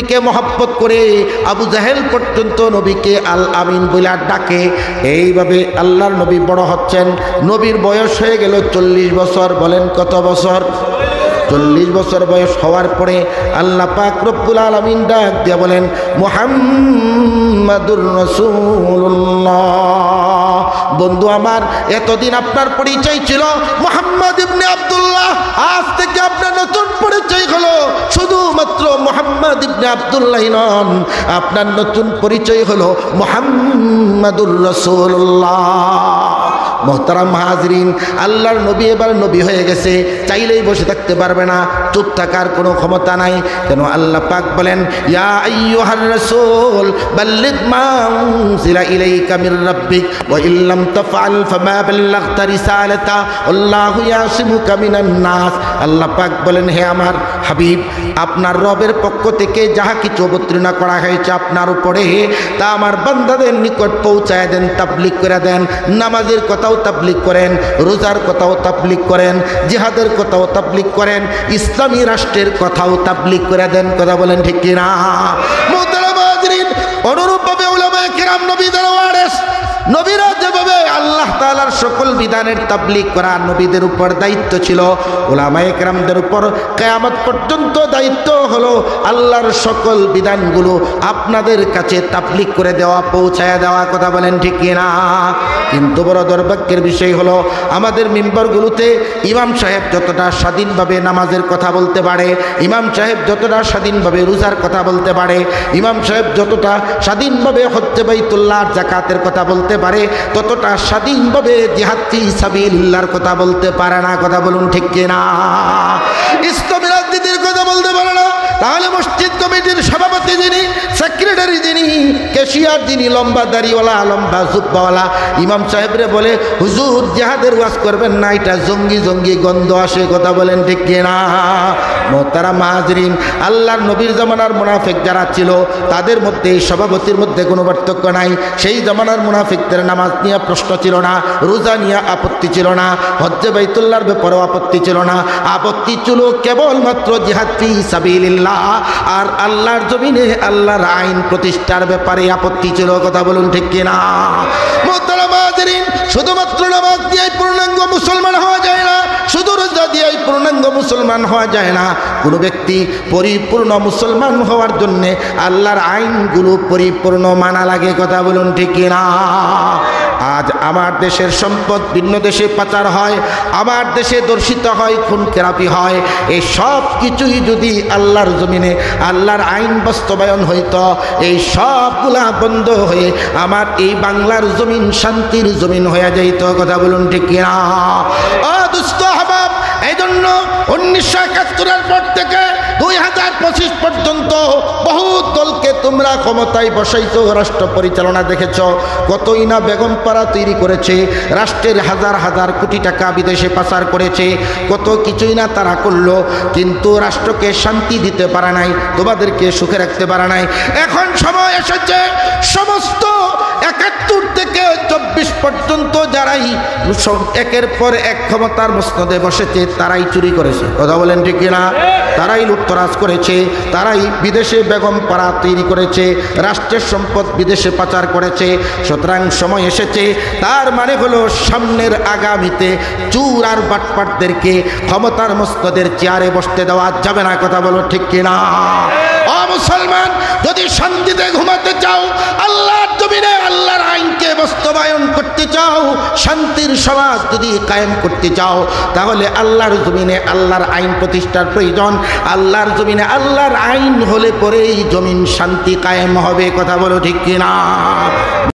কে মহব্বত করে আবু জাহেল পর্যন্ত নবীকে আল আমিন বলে ডাকে। এইভাবে আল্লাহর নবী বড় হচ্ছেন। নবীর বয়স হয়ে গেল 40 বছর। বলেন কত বছর? 40 বছর বয়স হওয়ার পরে আল্লাহ পাক রব্বুল আলামিন ডাক দিয়ে বলেন, মুহাম্মাদুর রাসূলুল্লাহ। বন্ধু আমার, এতদিন আপনার পরিচয় ছিল মুহাম্মদ ইবনে আব্দুল্লাহ, আজ থেকে আপনার নতুন পরিচয় হলো শুধুমাত্র মুহাম্মদ ইবনে আব্দুল্লাহ নন, আপনার নতুন পরিচয় হলো মুহাম্মাদুর রাসূলুল্লাহ। মোহতারাম হাজরিন, আল্লাহর নবী এবার নবী হয়ে গেছে, চাইলেই বসে থাকতে পারবে না, চুপ থাকার কোনো ক্ষমতা নাই। কেন আল্লাহ পাক বলেন, ইয়া আইয়ুহার রাসূল বাল্লিগ মা উনজিলা ইলাইকা মির রাব্বিক ওয়া ইল্লাম তাফআল ফামা বাল্লাগতা রিসালাতা আল্লাহু ইয়াসিমুকা মিনান নাস। আল্লাহ পাক বলেন, হে আমার হাবিব, আপনার রবের পক্ষ থেকে যাহা কিছু অবতীর্ণ করা হয়েছে আপনার উপরে, তা আমার বান্দাদের নিকট পৌঁছায় দেন, তাবলীগ করে দেন। নামাজের কথাও তাবলীগ করেন, রোজার কথাও তাবলীগ করেন, জিহাদের কথাও তাবলীগ করেন, ইসলামী রাষ্ট্রের কথাও তাবলীগ করে দেন। কথা বলেন ঠিক কিনা? মুহতারাম হাজরিন, অনুরূপভাবে উলামায়ে কিরাম নবীদের ওয়ারিস, নবীরা যেভাবে আল্লাহ তাআলার সকল বিধানের তাবলীগ করা নবীদের উপর দায়িত্ব ছিল, উলামায়ে কেরামদের উপর কিয়ামত পর্যন্ত দায়িত্ব হলো আল্লাহর সকল বিধানগুলো আপনাদের কাছে তাবলীগ করে দেওয়া, পৌঁছায়া দেওয়া। কথা বলেন ঠিক কিনা? কিন্তু বড় দুর্ভাগ্যের বিষয় হলো, আমাদের মিম্বরগুলোতে ইমাম সাহেব যতটা স্বাধীনভাবে নামাজের কথা বলতে পারে, ইমাম সাহেব যতটা স্বাধীনভাবে রোজার কথা বলতে পারে, ইমাম সাহেব যতটা স্বাধীনভাবে হজ্জে বাইতুল্লাহ যাকাতের কথা বলতে পারে, ততটা স্বাধীনভাবে জিহাদ ফি সাবিলিল্লাহর কথা বলতে পারে না। কথা বলুন ঠিক কিনা? ইসলামী রাজনীতির কথা বলতে পারে না। তাহলে মসজিদ কমিটির সভাপতি যিনি, সেক্রেটারি যিনি, ক্যাশিয়ার যিনি, লম্বা দাড়িওয়ালা, লম্বা জুব্বাওয়ালা, ইমাম সাহেবরে বলে, হুজুর জিহাদের ওয়াজ করবেন না, এটা জঙ্গি জঙ্গি গন্ধ আসে। কথা বলেন ঠিক কিনা? মুহতারাম হাজরিন, আল্লাহর নবীর জামানার মুনাফিক যারা ছিল, তাদের মধ্যে সভাপতির মধ্যে কোনো পার্থক্য নাই। সেই জামানার মুনাফিকদের নামাজ নিয়ে প্রশ্ন ছিল না, রোজা নিয়ে আপত্তি ছিল না, হজ্জে বাইতুল্লাহর ব্যাপারেও আপত্তি ছিল না। আপত্তি ছিল কেবলমাত্র জিহাদ ফি সাবিলিল্লাহ আর আল্লাহর জমিনে আল্লাহর আইন প্রতিষ্ঠার ব্যাপারে আপত্তি ছিল। কথা বলুন ঠিক কিনা? মুহতারাম হাজরিন, শুধুমাত্র নামাজ দিয়েই পূর্ণাঙ্গ মুসলমান হওয়া যায় না, শুধু রোজা দিয়েই পূর্ণাঙ্গ মুসলমান হওয়া যায় না। কোনো ব্যক্তি পরিপূর্ণ মুসলমান হওয়ার জন্যে আল্লাহর আইনগুলো পরিপূর্ণ মানা লাগে। কথা বলুন ঠিক কিনা? আজ আমার দেশের সম্পদ ভিন্ন দেশে পাচার হয়, আমার দেশে দর্শিত হয়, খুন খেলাপি হয়, এই সব কিছুই যদি আল্লাহর জমিনে আল্লাহর আইন বাস্তবায়ন হইত, এই সবগুলা বন্ধ হয়ে আমার এই বাংলার জমিন শান্তির জমিন হয়ে যাইত। কথা বলুন ঠিক কিনা? ও দুস্থ আহবাব, এই জন্য 1971-এর পর থেকে 2025 পর্যন্ত বহু দলকে তোমরা ক্ষমতায় বসাইছো, রাষ্ট্র পরিচালনা দেখেছ, কতই না বেগম পাড়া তৈরি করেছে, রাষ্ট্রের হাজার হাজার কোটি টাকা বিদেশে পাচার করেছে, কত কিছুই না তারা করলো, কিন্তু রাষ্ট্রকে শান্তি দিতে পারে নাই, তোমাদেরকে সুখে রাখতে পারে নাই। এখন সময় এসেছে সমস্ত 71 থেকে 24 পর্যন্ত যারাই একের পর এক ক্ষমতার মসনদে বসেছে, তারাই চুরি করেছে। কথা বলেন ঠিক কিনা? তারাই লুটতরাজ করেছে, তারাই বিদেশে বেগম পাড়া তৈরি করেছে, রাষ্ট্রের সম্পদ বিদেশে পাচার করেছে। সুতরাং সময় এসেছে, তার মানে হলো সামনের আগামীতে চুর আর বাটপাটদেরকে ক্ষমতার মসনদের চেয়ারে বসতে দেওয়া যাবে না। কথা বলো ঠিক কিনা? ও মুসলমান, যদি শান্তিতে ঘুমাতে চাও, আল্লাহর জমিনে আল্লাহর আইনকে বাস্তবায়ন করতে চাও, শান্তির সমাজ যদি কায়েম করতে চাও, তাহলে আল্লাহর জমিনে আল্লাহর আইন প্রতিষ্ঠার প্রয়োজন। আল্লাহর জমিনে আল্লাহর আইন হলে পরেই জমিন শান্তি কায়েম হবে। কথা বলো ঠিক কিনা?